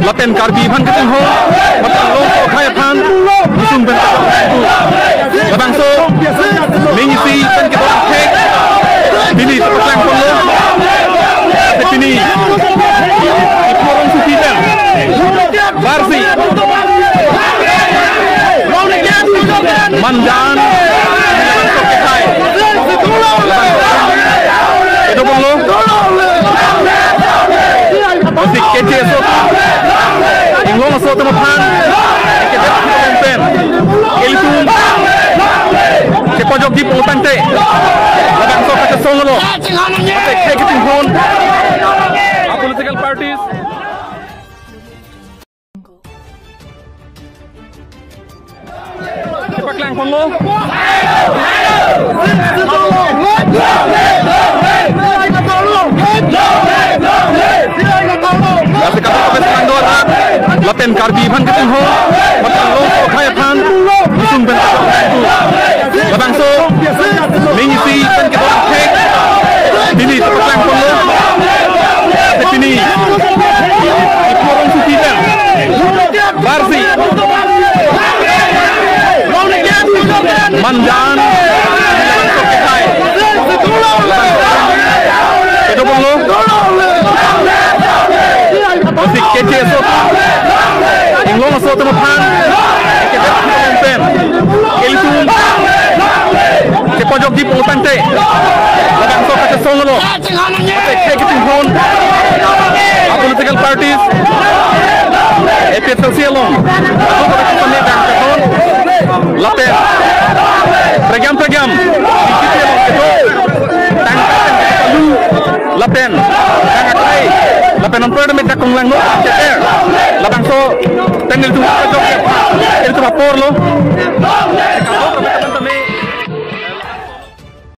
laten Karbi aphan kachejeng ho matang long khai aphan musung ben labang so mengisi pen ke bawah kek bini terpasang polo bini iporong supidel barsi mandan untuk kai itu polo musik kece so Anglong so teman kita pen itu ke pojok di pulutan te labang so kata song lo kek hon political parties cepat lang pon lo laten Karbi aphan kachejeng ho matang long khai aphan musung ben labang so mengisi pen ke bawah kek bini terpasang polo bini iporong supidel barsi mandan untuk kai itu polo musik kece so Anglong so teman kita pen itu ke pojok di pulutan te labang so kata song lo kek hon political parties APHLC along laten program laten laten nonton medak konglang lo labang so tengil tu itu vapor lo